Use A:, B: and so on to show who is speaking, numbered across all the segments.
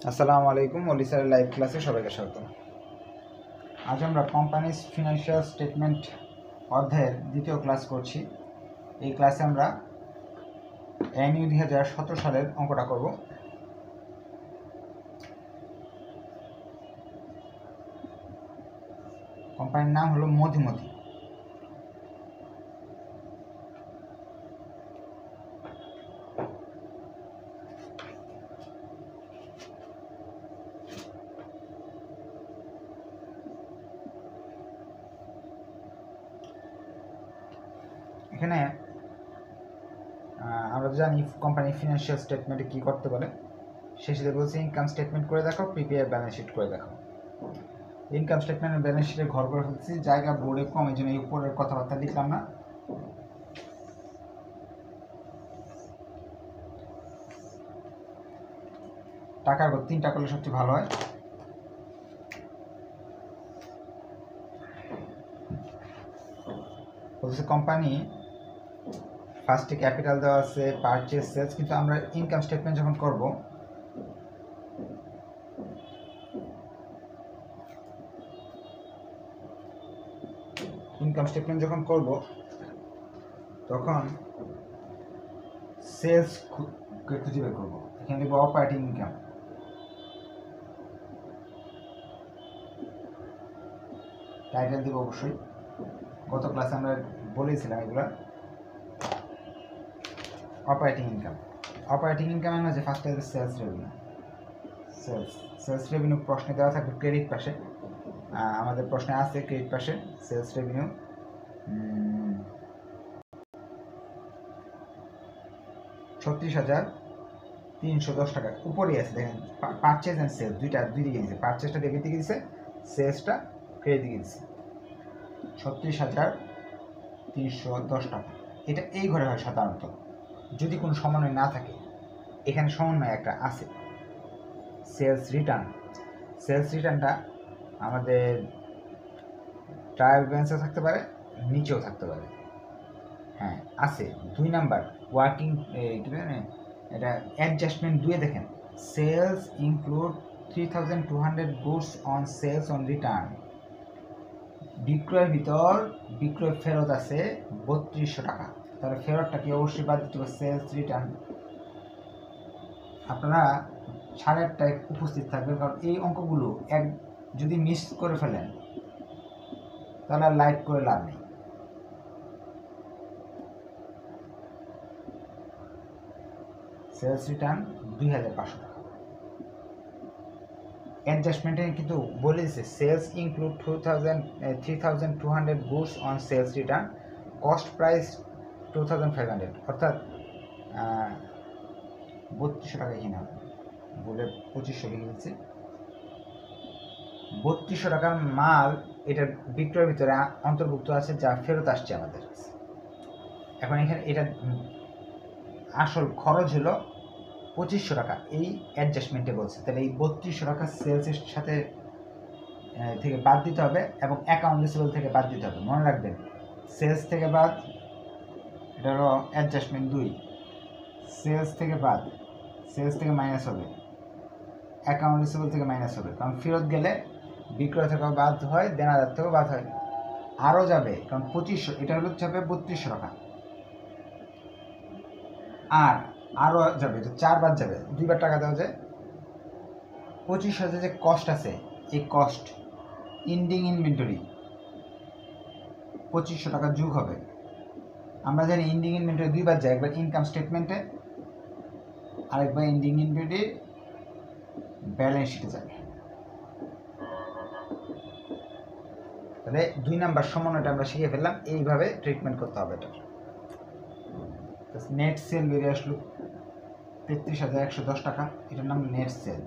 A: আসসালামু আলাইকুম, অলি স্যারের লাইভ ক্লাসে সবাইকে স্বাগত। আজ আমরা কোম্পানিজ ফিনান্সিয়াল স্টেটমেন্ট অধ্যায়ের দ্বিতীয় ক্লাস করছি। এই ক্লাসে আমরা এনইউ 2017 সালের অঙ্কটা করব। কোম্পানির নাম হলো মধুমতি। এখানে আমরা জানি কোম্পানি ফিনান্সিয়াল স্টেটমেন্টে কী করতে বলে। শেষে বলছে ইনকাম স্টেটমেন্ট করে দেখো, প্রিপেয়ার ব্যালেন্স শিট করে দেখো। ইনকাম স্টেটমেন্ট ব্যালেন্স শিটে ঘর করে ফেলছি, জায়গা বোর্ডে কম, এই জন্য এই উপরের কথাবার্তা লিখলাম না। টাকার ঘর 3টা করলে সবচেয়ে ভালো হয়। বলছে কোম্পানি ফার্স্টে ক্যাপিটাল দেওয়া আছে, পারচেজ, সেলস, কিন্তু আমরা ইনকাম স্টেটমেন্ট যখন করব তখন সেলস খুঁজে বের করবো। এখানে লিখবো অপারেটিং ইনকাম। টাইটেল দিব অবশ্যই, গত ক্লাসে আমরা বলেছিলাম এগুলা। অপারেটিং ইনকামের মাঝে ফার্স্টে আছে সেলস রেভিনিউ। সেলস রেভিনিউ প্রশ্নে দেওয়া থাকবে ক্রেডিট পাশে। আমাদের প্রশ্নে আছে ক্রেডিট পাশে সেলস রেভিনিউ 36,310 টাকা উপরেই আছে। দেখেন পারচেজ অ্যান্ড সেলস দুই দিকে দিয়েছে, পারচেজটা ডেবিট দিকে দিয়েছে, সেলসটা ক্রেডিট দিকে দিয়েছে। 36,310 টাকা। এটা এই ঘরে হয় সাধারণত, যদি কোনো সমন্বয় না থাকে। এখানে সমন্বয় একটা আছে, সেলস রিটার্নটা আমাদের ট্রায়াল ব্যালেন্সে থাকতে পারে, নিচেও থাকতে পারে। হ্যাঁ আছে। 2 নাম্বার ওয়ার্কিং এটা অ্যাডজাস্টমেন্ট 2 দেখেন, sales include 3,200 goods on sales on return. বিক্রয়ের ভিতর বিক্রয় ফেরত আছে 3200 টাকা। তাহলে ফেরতটাকে অবশ্যই বাদ দিতে হবে সেলস রিটার্ন। আপনারা 8:30টায় উপস্থিত থাকবেন, কারণ এই অঙ্কগুলো যদি মিস করে ফেলেন তাহলে আর লাইভ করে লাভ নেই। সেলস রিটার্ন 2,500 টাকা। অ্যাডজাস্টমেন্টে কিন্তু বলে দিচ্ছে sales include 3,200 goods on sales return, cost price 2,500, অর্থাৎ 3200 টাকা কিনা বলে 2500 লিখে দিচ্ছে। 3200 টাকার মাল এটার বিক্রয়ের ভিতরে অন্তর্ভুক্ত আছে, যা ফেরত আসছে আমাদের। এখন এখানে এটা আসল খরচ হলো 2500 টাকা, এই অ্যাডজাস্টমেন্টে বলছে। তাহলে এই 3200 টাকা সেলসের সাথে থেকে বাদ দিতে হবে এবং অ্যাকাউন্ট রিসিভেবল থেকে বাদ দিতে হবে। মনে রাখবেন সেলস থেকে বাদ, এটা হলো অ্যাডজাস্টমেন্ট 2। সেলস থেকে বাদ, সেলস থেকে মাইনাস হবে, অ্যাকাউন্ট রিসিভেবল থেকে মাইনাস হবে, কারণ ফেরত গেলে বিক্রয় থেকেও বাদ হয়, দেনাদার থেকেও বাদ হয়, আরও যাবে, কারণ 2500, এটা হলো যাবে 3200 টাকা, আর আরও যাবে, 4 বার যাবে, 2 বার টাকা দেওয়া যায়। 25,000 যে কস্ট আছে, এই কস্ট ইন্ডিং ইনভেন্টরি 2500 টাকা যোগ হবে। আমরা জানি ইন্ডিং ইনভেন্টরি 2 বার যায়, একবার ইনকাম স্টেটমেন্টে আরেকবার ইন্ডিং ইনভেন্টরি ব্যালেন্স শিটে যাবে। তাহলে 2 নাম্বার সমন্বয়টা আমরা শিখে ফেললাম, এইভাবে ট্রিটমেন্ট করতে হবে এটা। নেট সেল বেরিয়ে আসলো 33,110 টাকা, এটার নাম নেট সেল।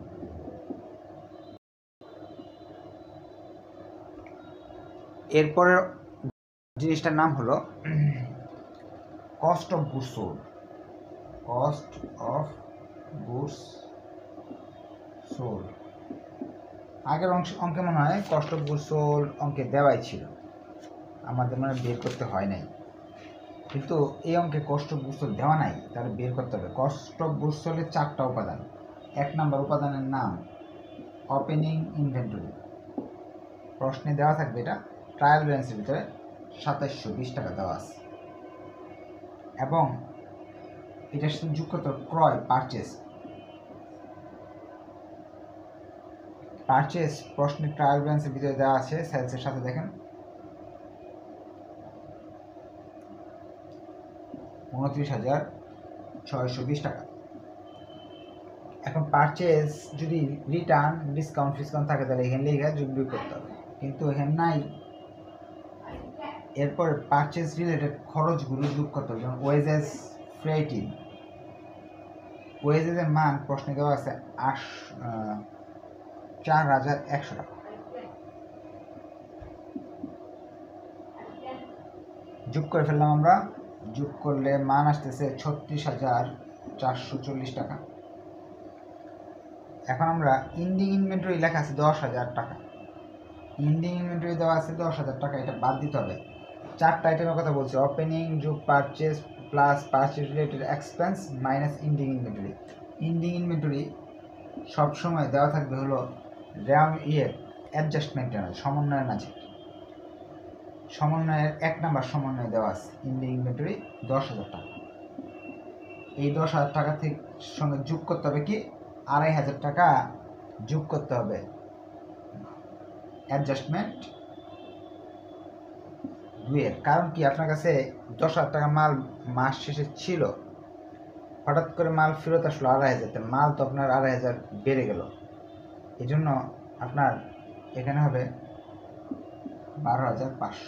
A: এরপরের জিনিসটার নাম হলো কস্ট অফ গুডস সোল্ড। আগের অঙ্কে মনে হয় কস্ট অফ গুডস সোল্ড অঙ্কে দেওয়াই ছিল, আমাদের মানে বের করতে হয় নাই, কিন্তু এই অঙ্কে কস্ট অফ গুডস সোল্ড দেওয়া নাই, তাহলে বের করতে হবে। কস্ট অফ গুডস সোল্ডের 4টা উপাদান। 1 নম্বর উপাদানের নাম ওপেনিং ইনভেন্টরি। প্রশ্নে দেওয়া থাকবে এটা ট্রায়াল ব্যালেন্সের ভিতরে 2720 টাকা দেওয়া আছে এবং এটার সাথে যুক্ত ক্রয় পারচেস প্রশ্নের ট্রায়াল ব্যালেন্সের ভিতরে দেওয়া আছে সেলসের সাথে দেখেন 29,620 টাকা। এখন পারচেস যদি রিটার্ন ডিসকাউন্ট থাকে তাহলে এখানে লিখে যোগ বিয়োগ করতে হবে, কিন্তু এখানে নাই। এরপর পারচেস রিলেটেড খরচগুলো যোগ করতে হবে, যেমন ওয়েজেস, ফ্রেটিং। ওয়েজেসের মান প্রশ্নে দেওয়া আছে 4,100 টাকা। যোগ করে ফেললাম আমরা, যোগ করলে মান আসতেছে 36,440 টাকা। এখন আমরা ইন্ডিং ইনভেন্টরি লেখা আছে 10,000 টাকা, ইন্ডিং ইনভেন্টরি দেওয়া আছে 10,000 টাকা, এটা বাদ দিতে হবে। 4টা আইটেমের কথা বলছি, ওপেনিং যোগ purchase plus purchase related expense minus ending inventory. Ending inventory সবসময় দেওয়া থাকবে হলো অ্যাডজাস্টমেন্টের মাঝে, সমন্বয়ের মাঝে। সমন্বয়ের 1 নম্বর সমন্বয় দেওয়া আছে ইন্ডিং ইনভেন্টরি 10,000 টাকা। এই 10,000 টাকা থেকে সঙ্গে যোগ করতে হবে কি 2,500 টাকা যোগ করতে হবে অ্যাডজাস্টমেন্ট 2-এর। কারণ কি আপনার কাছে 10,000 টাকা মাল মাস শেষে ছিল, হঠাৎ করে মাল ফেরত আসলো 2,500, মাল তো আপনার 2,500 বেড়ে গেল। এই জন্য আপনার এখানে হবে 12,500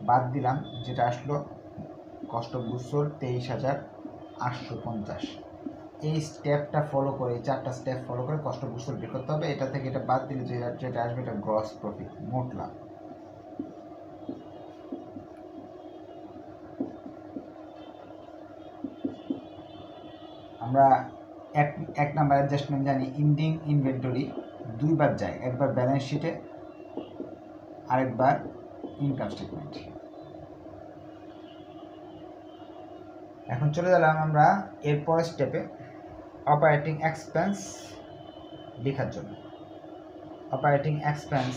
A: বাদ দিলাম, যেটা আসলো কস্ট অফ গুডস সোল্ড 23,850। এই স্টেপটা ফলো করে, 4টা স্টেপ ফলো করে কস্ট অফ গুডস সোল্ড বের করতে হবে। এটা থেকে এটা বাদ দিলে যেটা আসবে এটা গ্রস প্রফিট, মোট লাভ। আমরা এক নাম্বার অ্যাডজাস্টমেন্ট জানি, ইন্ডিং ইনভেন্টরি 2 বার যায়, একবার ব্যালেন্স শিটে আরেকবার ইনকাম স্টেটমেন্ট। এখন চলে গেলাম আমরা এরপর স্টেপে অপারেটিং এক্সপেন্স লেখার জন্য। অপারেটিং এক্সপেন্স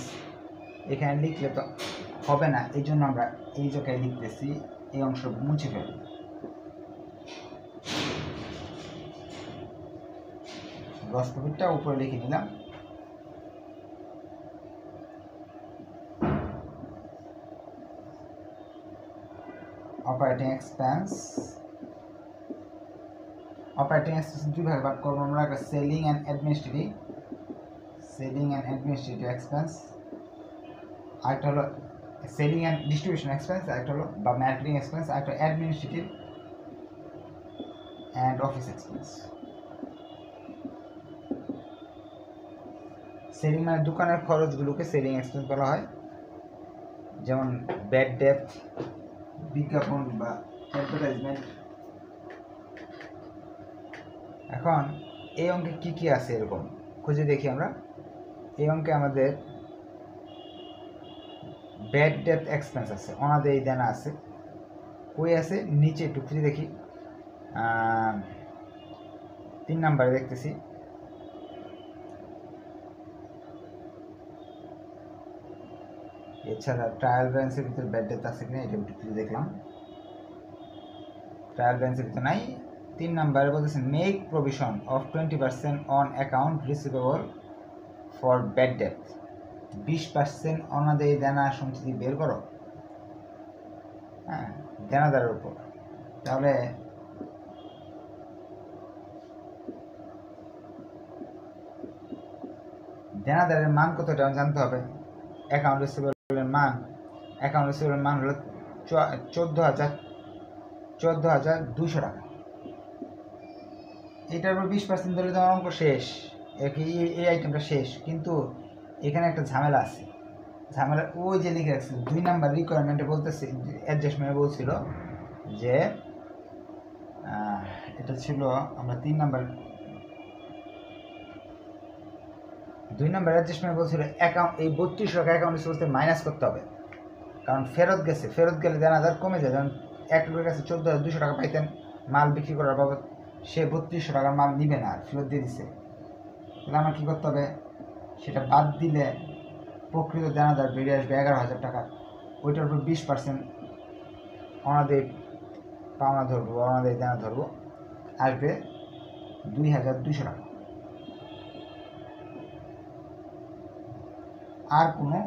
A: এখানে লিখলে তো হবে না, এই জন্য আমরা এই জায়গায় লিখতেছি, এই অংশ মুছে ফেলব। গ্রস প্রফিটটা উপরে লিখে নিলাম। অপারেটিং এক্সপেন্স 2 ভাগে ভাগ করবো আমরা, একটা সেলিং অ্যান্ড অ্যাডমিনিস্ট্রেটিভ এক্সপেন্স, আরেকটা হলো সেলিং অ্যান্ড ডিস্ট্রিবিউশন এক্সপেন্স, আরেকটা হলো বা মার্কেটিং এক্সপেন্স, আরেকটা administrative and office expense. Selling মানে দোকানের খরচগুলোকে সেলিং এক্সপেন্স বলা হয়, যেমন ব্যাড ডেট, বিজ্ঞাপন বা অ্যাডভার্টাইজমেন্ট। এখন এই অঙ্কে কি কি আছে এরকম খুঁজে দেখি আমরা। এই অঙ্কে আমাদের ব্যাড ডেট এক্সপেন্স আছে, অনাদায়ী দেনা আছে। কই আছে? নিচে একটু খুঁজে দেখি, 3 নম্বরে দেখতেছি। এছাড়া ট্রায়াল ব্যালেন্সের ভিতরে ব্যাড ডেট আছে কিনা এটা একটু খুঁজে দেখলাম, ট্রায়াল ব্যালেন্সের ভিতরে নাই। 3 নম্বরে বলতেছে make provision of 20% on account receivable for bad date, 20% অনাদায়ী দেনা সঞ্চিতি বের করো, হ্যাঁ, দেনাদারের উপর। তাহলে দেনাদারের মান কত এটা জানতে হবে। অ্যাকাউন্ট রিসিভেবলের মান হলো 14,200 টাকা। এটার উপর 20% দিলে তোমার অঙ্ক শেষ, এই আইটেমটা শেষ। কিন্তু এখানে একটা ঝামেলা আছে, ঝামেলা ওই যে লিখে রাখছিল 2 নাম্বার রিকোয়ারমেন্টে বলতেছে, অ্যাডজাস্টমেন্টে বলছিল যে এটা ছিল আমরা 2 নাম্বার অ্যাডজাস্টমেন্ট বলছিল অ্যাকাউন্ট এই 3200 টাকা অ্যাকাউন্ট রিসোর্সে মাইনাস করতে হবে, কারণ ফেরত গেলে দেনাদার কমে যায়। যেমন এক লোকের কাছে 14,200 টাকা পাইতেন মাল বিক্রি করার বাবদ, সে 3200 টাকার মাল নিবে না, আর ফেরত দিয়ে দিছে, তাহলে আমার কী করতে হবে? সেটা বাদ দিলে প্রকৃত দেনাদার বেরিয়ে আসবে 11,000 টাকা। ওইটার উপর 20% অনাদায়ী পাওনা ধরবো, অনাদায়ী দেনা ধরবো, আসবে 2,200 টাকা। আর কোনো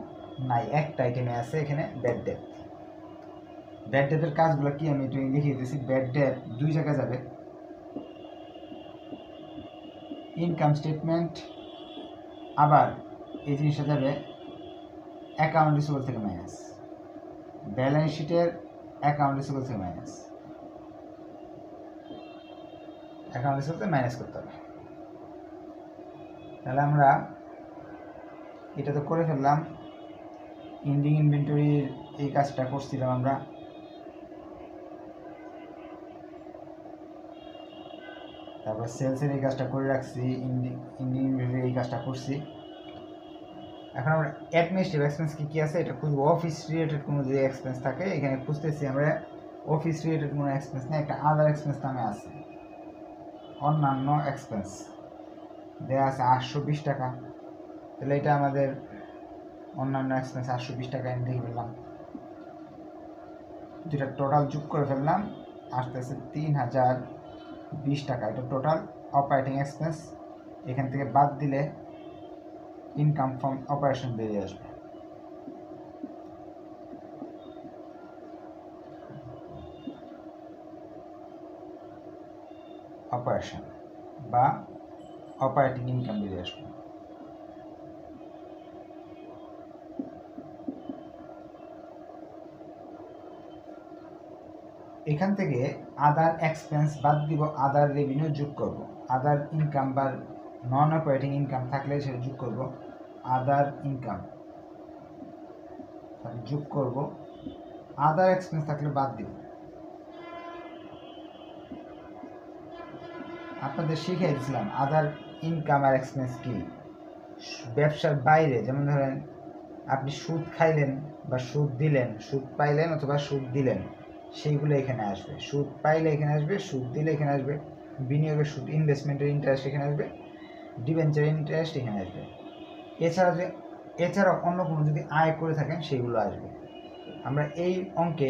A: নাই, একটা আইটেমে আছে এখানে ব্যাড ডেট। ব্যাড ডেটের কাজগুলো কি আমি একটু লিখিয়ে দিয়েছি। ব্যাড ডেট 2 জায়গায় যাবে, ইনকাম স্টেটমেন্ট, আবার এই জিনিসটা যাবে অ্যাকাউন্ট রিসিভেবল থেকে মাইনাস, ব্যালেন্স শিটের অ্যাকাউন্ট রিসিভেবল থেকে মাইনাস, অ্যাকাউন্ট রিসিভেবল থেকে মাইনাস করতে হবে। তাহলে আমরা এটা তো করে ফেললাম। এন্ডিং ইনভেন্টরির এই কাজটা করছিলাম আমরা। তারপর সেলসের এই কাজটা করে রাখছি, এন্ডিং ইনভেন্টরির এই কাজটা করছি। এখন আমরা অ্যাডমিনিস্ট্রেটিভ এক্সপেন্স কী আছে এটা খুঁজবো। অফিস রিলেটেড কোনো যদি এক্সপেন্স থাকে এখানে খুঁজতেছি আমরা। অফিস রিলেটেড কোনো এক্সপেন্স নেই, একটা আদার এক্সপেন্স নামে আছে, অন্যান্য এক্সপেন্স দেওয়া আছে 820 টাকা। তাহলে এটা আমাদের অন্যান্য এক্সপেন্স 820 টাকা এনে লিখে ফেললাম, যেটা টোটাল যোগ করে ফেললাম, আসতেছে 3020 টাকা। এটা টোটাল অপারেটিং এক্সপেন্স। এখান থেকে বাদ দিলে ইনকাম ফ্রম অপারেশন বেরিয়ে আসবে। অপারেশন বা অপারেটিং ইনকাম বেরিয়ে আসবে। এখান থেকে আদার এক্সপেন্স বাদ দিব, আদার রেভিনিউ যোগ করব। আদার ইনকাম বা নন অপারেটিং ইনকাম থাকলে সেটা যোগ করব, আদার ইনকাম যোগ করব, আদার এক্সপেন্স থাকলে বাদ দিব। আপনাদের শিখিয়ে দিয়েছিলাম আদার ইনকাম আর এক্সপেন্স কি। ব্যবসার বাইরে, যেমন ধরেন আপনি সুদ খাইলেন বা সুদ দিলেন, সুদ পাইলেন অথবা সুদ দিলেন, সেইগুলো এখানে আসবে। সুদ পাইলে এখানে আসবে, সুদ দিলে এখানে আসবে, বিনিয়োগের সুদ, ইনভেস্টমেন্টের ইন্টারেস্ট এখানে আসবে, ডিবেঞ্চারের ইন্টারেস্ট এখানে আসবে। এছাড়াও অন্য কোনো যদি আয় করে থাকেন সেগুলো আসবে। আমরা এই অঙ্কে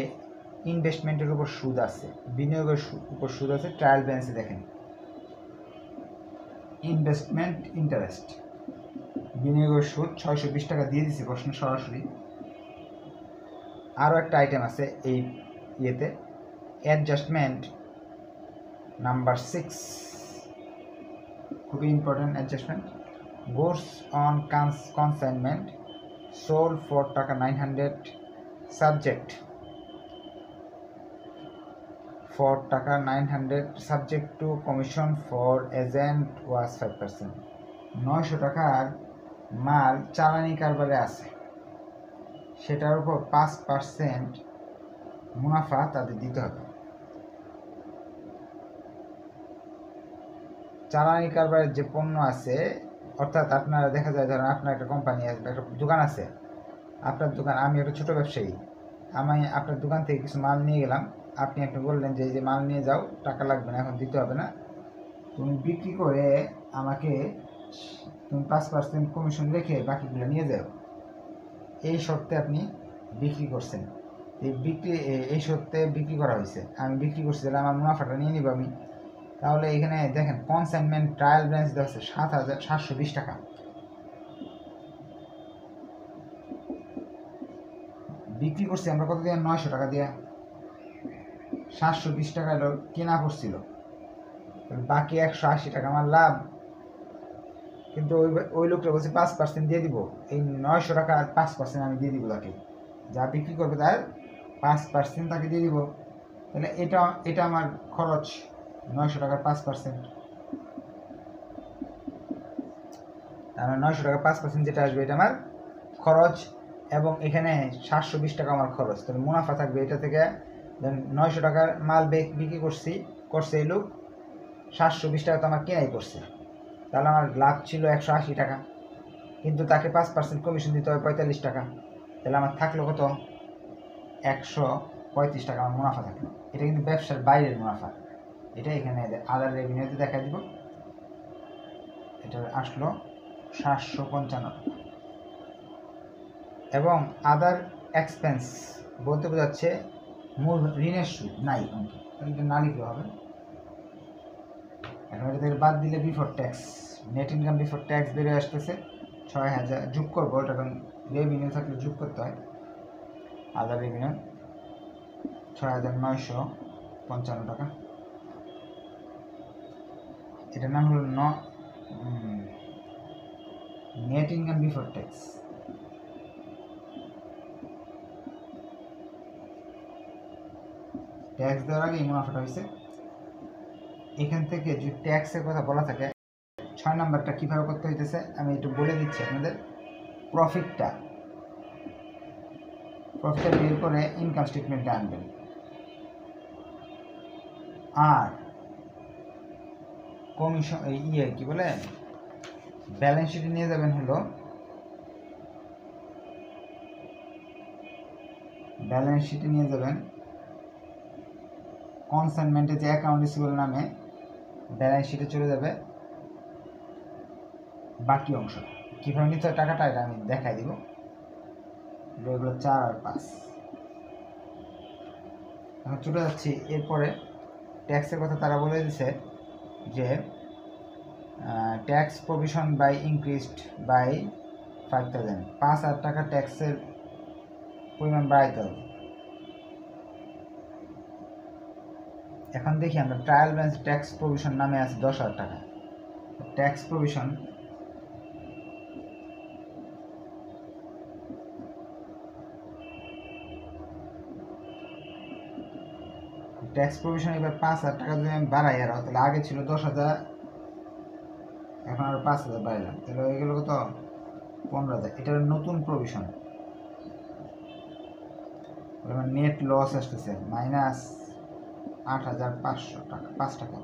A: ইনভেস্টমেন্টের উপর সুদ আছে, বিনিয়োগের উপর সুদ আছে। ট্রায়াল ব্যালেন্সে দেখেন ইনভেস্টমেন্ট ইন্টারেস্ট, বিনিয়োগের সুদ 620 টাকা দিয়ে দিছি প্রশ্ন সরাসরি। আরও একটা আইটেম আছে এই ইয়েতে, অ্যাডজাস্টমেন্ট নাম্বার 6, খুবই important adjustment. Goods on consignment sold for টাকা 900, সাবজেক্ট for টাকা 900, subject to commission for agent was 5%। 900 টাকার মাল চালানি কারবারে আছে, সেটার উপর 5% মুনাফা তাদের দিতে হবে। চালানি কারবারের যে পণ্য আছে, অর্থাৎ আপনারা দেখা যায় ধরেন আপনার একটা কোম্পানি আছে, একটা দোকান আছে, আপনার দোকান, আমি একটা ছোটো ব্যবসায়ী, আমি আপনার দোকান থেকে কিছু মাল নিয়ে গেলাম, আপনি বললেন যে এই যে মাল নিয়ে যাও, টাকা লাগবে না, এখন দিতে হবে না, তুমি বিক্রি করে আমাকে তুমি 5% কমিশন রেখে বাকিগুলো নিয়ে যাও। এই শর্তে আপনি বিক্রি করছেন, এই শর্তে বিক্রি করা হয়েছে, আমি বিক্রি করছি, তাহলে আমার মুনাফাটা নিয়ে নিব আমি। তাহলে এখানে দেখেন কনসাইনমেন্ট ট্রায়াল ব্যালেন্স দেওয়া আছে 7,720 টাকা। বিক্রি করছি আমরা কত দিয়ে? 900 টাকা দিয়ে। 720 টাকা হলো কেনা পড়ছিল, বাকি 180 টাকা আমার লাভ। কিন্তু ওই লোকটা বলছে 5% দিয়ে দিব, এই 900 টাকা 5% আমি দিয়ে দিব তাকে, যা বিক্রি করবে তার 5% তাকে দিয়ে দিব। তাহলে এটা আমার খরচ, 900 টাকার 5%। তাহলে 900 টাকা 5% যেটা আসবে এটা আমার খরচ, এবং এখানে 720 টাকা আমার খরচ। তাহলে মুনাফা থাকবে এটা থেকে। 900 টাকার মাল বিক্রি করছে এই লোক, 720 টাকা তো আমার কেনাই করছে, তাহলে আমার লাভ ছিল 180 টাকা, কিন্তু তাকে 5% কমিশন দিতে হবে 45 টাকা। তাহলে আমার থাকলো কত? 135 টাকা আমার মুনাফা থাকলো। এটা কিন্তু ব্যবসার বাইরের মুনাফা। এটা এখানে আদার রেভিনিউতে দেখা দিব। এটা আসলো 755 এবং আদার এক্সপেন্স বলতে বোঝাচ্ছে মূল ঋণের সুদ নাই অঙ্কে, এটা না লিখলে হবে। এখন এটা থেকে বাদ দিলে before tax net income before tax বেরিয়ে আসতেছে 6000, যোগ করবো ওটা, কারণ রেভিনিউ থাকলে যোগ করতে হয়। আদার রেভিনিউ 6955 টাকা। এটার নাম হলো net income before tax. Tax দেওয়ার আগে এই মুনাফাটা হয়েছে। এখান থেকে যদি ট্যাক্সের কথা বলা থাকে 6 নাম্বারটা কীভাবে করতে হইতেছে আমি একটু বলে দিচ্ছি আপনাদের। প্রফিটটা বের করে ইনকাম স্টেটমেন্টে আনবেন, আর কমিশন কি বলে ব্যালেন্স শিটে নিয়ে যাবেন হলো কনসাইনমেন্টে যে অ্যাকাউন্ট রিসিভেবল নামে ব্যালেন্স শিটে চলে যাবে বাকি অংশ। কীভাবে নিতে হয় টাকাটা এটা আমি দেখাই দিব। এগুলো 4 আর 5। এখন চলে যাচ্ছি এরপরে ট্যাক্সের কথা। তারা বলে দিছে যে tax provision by increased by 5000, 5000 টাকা ট্যাক্সের পরিমাণ বাড়াইতে হবে। এখন দেখি আমরা ট্রায়াল ব্যালেন্স ট্যাক্স প্রভিশন নামে আছে 10,000 টাকা। ট্যাক্স প্রভিশন এবার 5,000 টাকা যদি আমি বাড়াই, আর তাহলে আগে ছিল 10,000, এখন আরো 5,000 বাড়াইলাম, তাহলে হয়ে গেল কত 15,000। এটা নতুন প্রভিশন। নেট লস আসতেছে -8,500 টাকা, 5 টাকা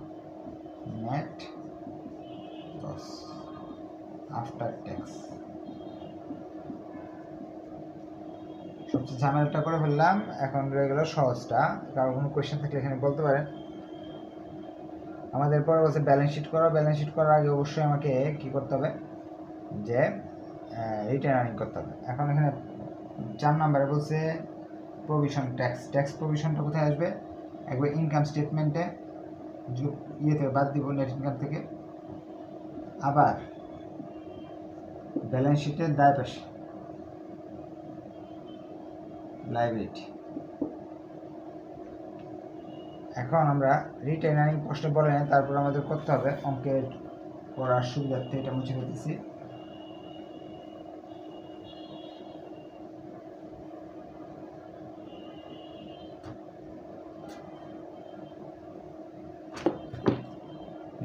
A: নেট লস আফটার ট্যাক্স। সবচেয়ে ঝামেলাটা করে ফেললাম। এখন রয়ে গেল সহজটা। কারো কোনো কোয়েশ্চেন থাকলে এখানে বলতে পারেন। আমাদের পরে বলছে ব্যালেন্স শিট করা। ব্যালেন্স শিট করার আগে অবশ্যই আমাকে কি করতে হবে, যে রিটার্ন আর্নিং করতে হবে। এখন এখানে 4 নম্বরে বলছে প্রভিশন ট্যাক্স প্রভিশনটা কোথায় আসবে, একবার ইনকাম স্টেটমেন্টে থেকে বাদ দিব, নেট ইনকাম থেকে। আবার ব্যালেন্স শিটের দায় পাশে লাইবিলিটি। এখন আমরা রিটার্ন আর্নিং প্রশ্ন বলে নেই, তারপর আমাদের করতে হবে অঙ্কের করার সুবিধার্থে এটা মুছে ফেলতেছি।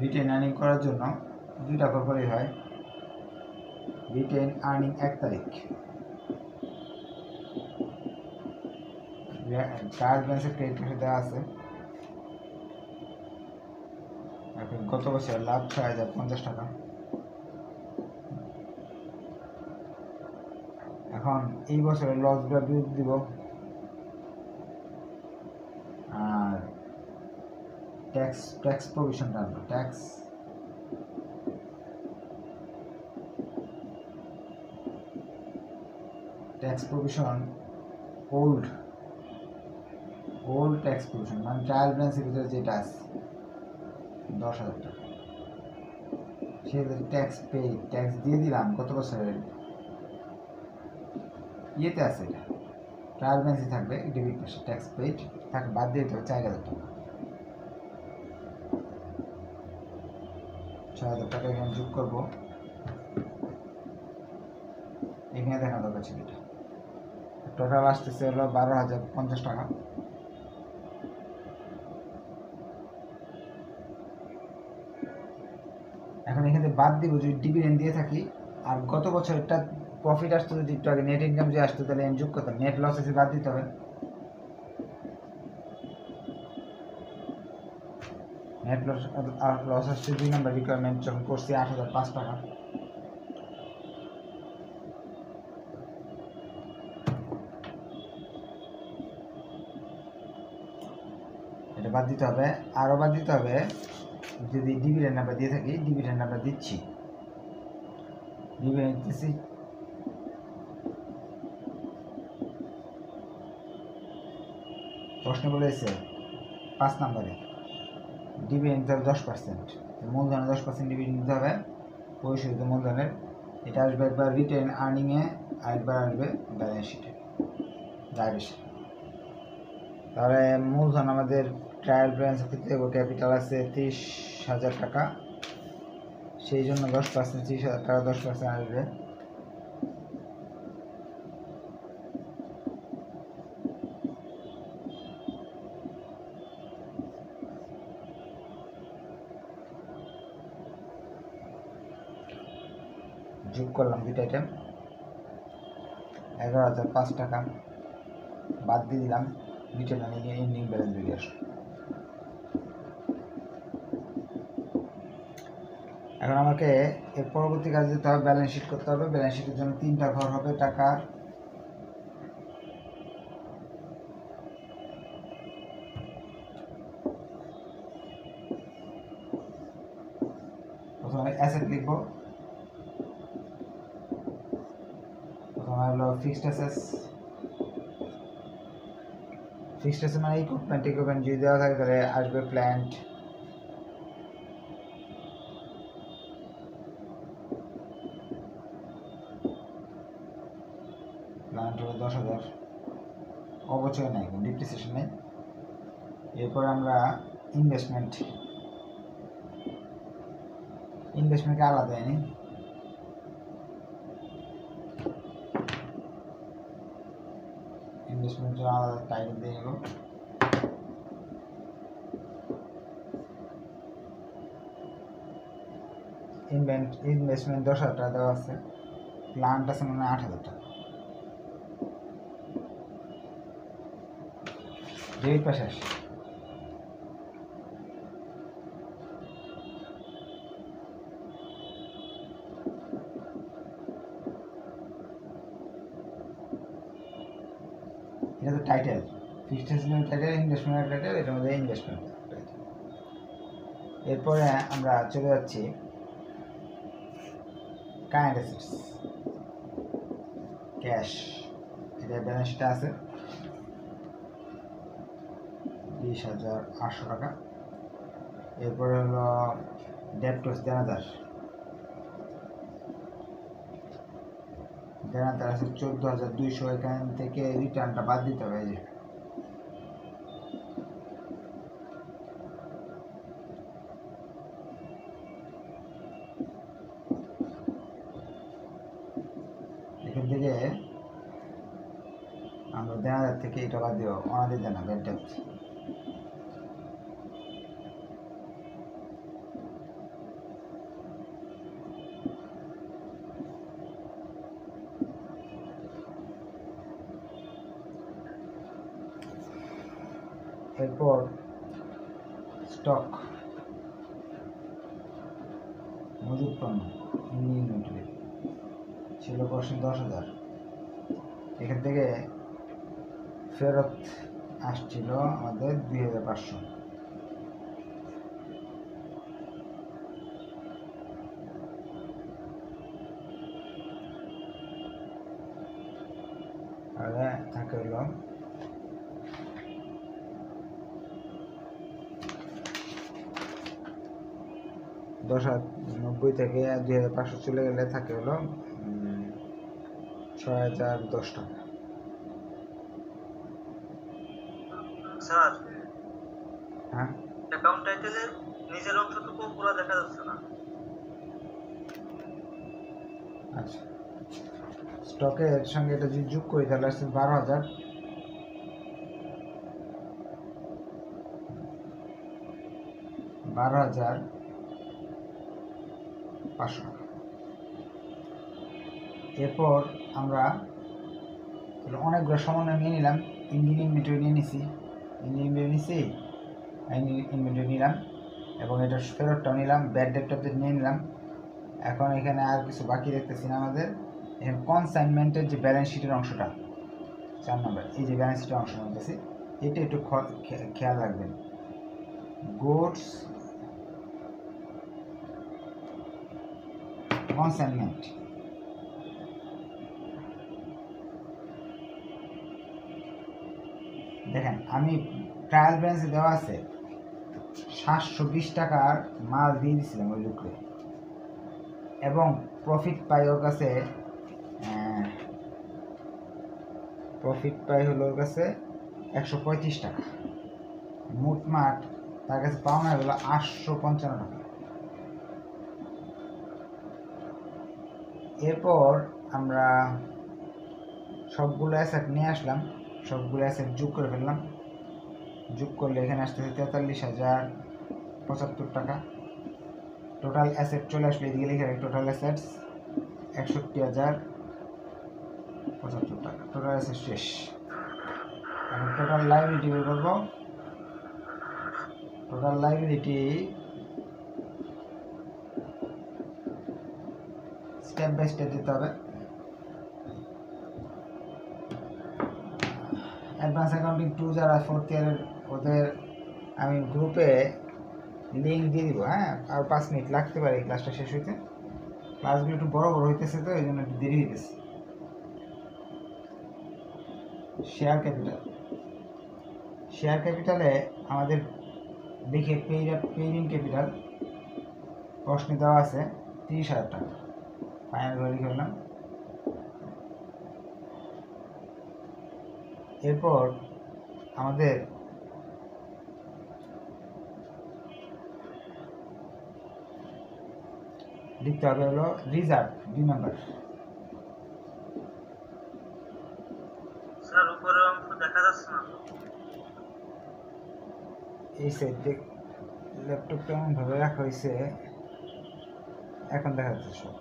A: রিটেন আর্নিং করার জন্য 2টা করলেই হয়। রিটেন আর্নিং 1 তারিখ ট্রায়াল ব্যালেন্সের ক্রেডিট দেওয়া আছে। গত বছর লাভ 6,050 টাকা। এখন এই বছরের লসগুলো বিয়োগ দিব, আর ট্যাক্স প্রভিশনটা আনবো। Tax provision old tax provision মানে ট্রায়াল ব্যালেন্সের ভিতরে যেটা আছে 10,000 টাকা, সেটা ট্যাক্স দিয়ে দিলাম গত বছরের ইয়েতে আছে। এটা ট্রায়াল ব্যালেন্সই থাকবে, ডেবিট পাশে ট্যাক্স পেইড থাকবে, বাদ দিয়ে দিতে হবে 4,000 টাকা। 6,000 টাকা এখানে যোগ করবো, এখানে দেখা দরকার ছিল। এটা টোটাল আসতেছে হলো 12,050 টাকা। এখন এখানে বাদ দিব যদি ডিভিডেন্ড দিয়ে থাকি, আর গত বছর একটা প্রফিট আসতো যদি একটু আগে, নেট ইনকাম যে আসতো, তাহলে যোগ করতাম। নেট লস এসে বাদ দিতে হবে। নেট লস আসছে 2 নম্বর রিকোয়ারমেন্ট যখন করছি 8,005 টাকা। এটা বাদ দিতে হবে, আরও বাদ দিতে হবে যদি ডিভিডেন্ড আমরা দিয়ে থাকি, ডিভিডেন্ড আমরা দিচ্ছি, ডিভিডেন্ড দিচ্ছি প্রশ্ন বলেছে 5 নম্বরে ডিভিডেন্ড দিতে হবে 10%, মূলধনের 10% ডিভিডেন্ড দিতে হবে পরিশোধিত মূলধনের। এটা আসবে একবার রিটেন আর্নিংয়ে, আরেকবার আসবে ব্যালেন্স শিটে ডাইরেকশন। তাহলে মূলধন আমাদের ট্রায়াল ব্যালেন্স ক্ষেত্রে ক্যাপিটাল আছে 30,000 টাকা, সেই জন্য 10%, 30,000 টাকা 10% আসবে যোগ করলাম দুইটা আইটেম 11,005 টাকা, বাদ দিয়ে দিলাম রিটেন আর্নিংয়ে এন্ডিং ব্যালেন্স বেরিয়ে আসলো। এখন আমাকে এর পরবর্তী কাজ দিতে হবে, ব্যালেন্স শিট করতে হবে। ব্যালেন্স শিটের জন্য 3টা ঘর হবে টাকার। প্রথমে অ্যাসেট লিখব, প্রথমে হলো ফিক্সড অ্যাসেটস। ফিক্সড অ্যাসেট মানে ইকুইপমেন্ট যদি দেওয়া থাকে তাহলে আসবে প্ল্যান্ট, প্ল্যান্ট হলো 10,000, অবচয় নেই, কোনো ডিপ্রিসিয়েশন নেই। এরপর আমরা ইনভেস্টমেন্টকে আলাদা নেই, ইনভেস্টমেন্টের আলাদা টাইটেল দিয়ে নেব। ইনভেস্টমেন্ট 10,000 টাকা দেওয়া আছে, প্ল্যান্ট আছে মানে 8,000 টাকা। ডেবিট পাশে আসে এটা তো title, fixed asset title, investment title, এটার মধ্যে ইনভেস্টমেন্ট টাইটেল। এরপরে আমরা চলে যাচ্ছি কারেন্ট অ্যাসেটস, ক্যাশ, এটা ব্যালেন্স শিটে আছে 20,800 টাকা। এরপরে হলো ডেপ্টস দেনাদার আছে 14,200, এখান থেকে রিটার্নটা বাদ দিতে হবে। যে এখান থেকে আমরা দেনাদার থেকে এটা বাদ দিব, অনাদার দেনা, ব্যাড ডেট। এরপর স্টক, মজুদ পণ্য, ইনভেন্টরি ছিল 10,000, এখান থেকে ফেরত আসছিল আমাদের 2,500। আর থাকে হলো $10,090 থেকে 2,500 চলে গেলে থাকে হলো 6,010 টাকা।
B: স্যার,
A: হ্যাঁ,
B: অ্যাকাউন্ট টাইটেলের নিচের অংশটুকু পুরো দেখা যাচ্ছে না।
A: আচ্ছা, স্টকের সঙ্গে এটা যদি যোগ করি তাহলে আসছে 12,500 টাকা। এরপর আমরা অনেকগুলো সমন্বয় নিয়ে নিলাম, ইঞ্জিন ইনভেন্টরি নিলাম এবং এটা ফেরতটাও নিলাম, ব্যাড ডেটটা নিয়ে নিলাম। এখন এখানে আর কিছু বাকি দেখতেছি না আমাদের। এখানে কনসাইনমেন্টের যে ব্যালেন্স শিটের অংশটা 4 নম্বর, এই যে ব্যালেন্স শিটের অংশ নিতেছি, এটা একটু খেয়াল রাখবেন। Goods consignment. দেখেন আমি ট্রায়াল ব্যালেন্সে দেওয়া আছে 720 টাকার মাল দিয়ে দিয়েছিলাম ওই লোককে, এবং প্রফিট পাই ওর কাছে, প্রফিট পাই হলো ওর কাছে 135 টাকা। মোটমাট তার কাছে পাওনা হলো 855 টাকা। এরপর আমরা সবগুলো অ্যাসেট নিয়ে আসলাম, সবগুলো অ্যাসেট যোগ করে ফেললাম। যোগ করলে এখানে আসতেছে 43,075 টাকা। টোটাল অ্যাসেট চলে আসলে এদিকে লিখে রাখি, টোটাল অ্যাসেটস 61,075 টাকা। টোটাল অ্যাসেট শেষ। এখন টোটাল লাইবিলিটি বের করবো। Total liability step by step দিতে হবে। অ্যাডভান্স অ্যাকাউন্টিং 2 যারা 4th ইয়ারের, ওদের আমি গ্রুপে লিঙ্ক দিয়ে দিব। হ্যাঁ, আর 5 মিনিট লাগতে পারে এই ক্লাসটা শেষ হইতে। ক্লাসগুলো একটু বড় বড় হইতেছে তো এই জন্য একটু দেরি হইতেছে। শেয়ার ক্যাপিটাল, শেয়ার ক্যাপিটালে আমাদের দেখে পেইড ইন ক্যাপিটাল প্রশ্নে দেওয়া আছে 30,000 টাকা। ফাইনাল ভ্যালু করলাম। এরপর আমাদের লিখতে হবে হলো রিজার্ভ 2 নম্বর।
B: স্যার উপরের অংশ দেখা যাচ্ছে না।
A: এই সাইড দেখ, ল্যাপটপটা এমনভাবে রাখা হয়েছে এখন দেখা যাচ্ছে সব।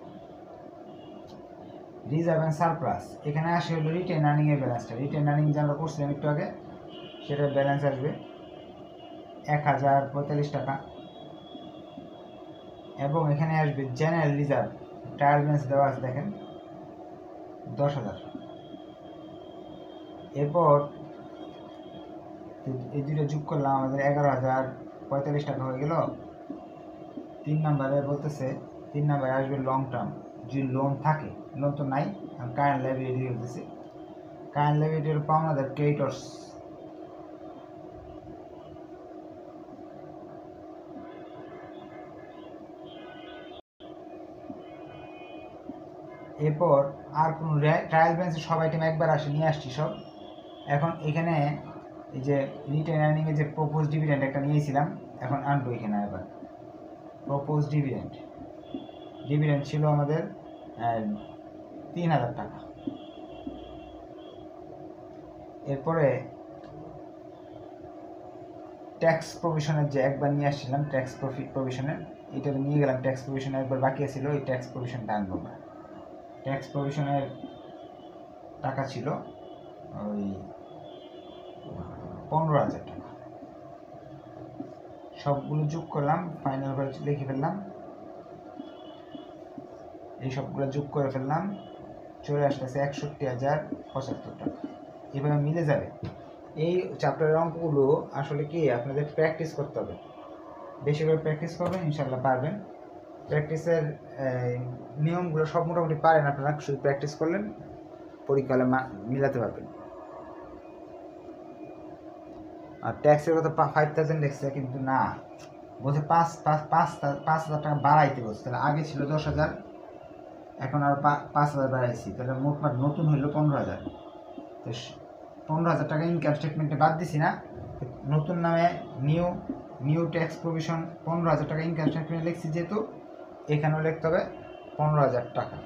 A: রিজার্ভ অ্যান্ড সারপ্লাস, এখানে আসে হলো রিটেন আর্নিং এর ব্যালেন্সটা। রিটেন আর্নিং যে আমরা করছিলাম একটু আগে, সেটার ব্যালেন্স আসবে 1045 টাকা। এবং এখানে আসবে জেনারেল রিজার্ভ, ট্রায়াল ব্যালেন্স দেওয়া আছে দেখেন 10,000। এরপর এই দুটো যোগ করলাম, আমাদের 11,045 টাকা হয়ে গেল। 3 নম্বরে বলতেছে, 3 নম্বরে আসবে লং টার্ম, যদি লোন থাকে। লোন তো নাই, কারেন্ট লাইবিলিটি হতেছে। কারেন্ট লাইবিলিটির পাওনাদার ক্রেডিটর্স, এরপর আর কোনো ট্রায়াল ব্যালেন্সে সব আইটেম একবার আসে, নিয়ে আসছি সব। এখন এখানে এই যে রিটেন আর্নিংয়ে যে প্রপোজ ডিভিডেন্ড একটা নিয়েছিলাম, এখন আনবো এখানে আবার প্রপোজ ডিভিডেন্ড। ডিভিডেন্ড ছিল আমাদের 3,000 টাকা। এরপরে ট্যাক্স প্রভিশনের যে একবার নিয়ে আসছিলাম, ট্যাক্স প্রফিট প্রভিশনের, এটা নিয়ে গেলাম। ট্যাক্স প্রভিশনের একবার বাকি ছিল, এই ট্যাক্স প্রভিশনটা আনবো না। ট্যাক্স প্রভিশনের টাকা ছিল ওই 15,000 টাকা। সবগুলো যোগ করলাম, ফাইনাল ভ্যালু লিখে ফেললাম। এই সবগুলো যোগ করে ফেললাম, চলে আসতেছে 61,075 টাকা। এভাবে মিলে যাবে। এই চ্যাপ্টারের অঙ্কগুলো আসলে কি আপনাদের প্র্যাকটিস করতে হবে, বেশি করে প্র্যাকটিস করবেন, ইনশাল্লাহ পারবেন। প্র্যাকটিসের নিয়মগুলো সব মোটামুটি পারেন আপনারা, শুধু প্র্যাকটিস করলেন পরীক্ষায় মিলাতে পারবেন। আর ট্যাক্সের কথা 5,000 লিখছে, কিন্তু না, বলছে 5,000 টাকা বাড়াইতে বলছে। তাহলে আগে ছিল 10,000, এখন আর 5,000 বাড়াইছি, তাহলে মোটমাট নতুন হইলো 15,000। তো 15,000 টাকা ইনকাম স্টেটমেন্টে বাদ দিছি না, নতুন নামে নিউ ট্যাক্স প্রভিশন 15,000 টাকা ইনকাম স্টেটমেন্টে লিখছি, যেহেতু এখানেও লিখতে হবে 15,000 টাকা।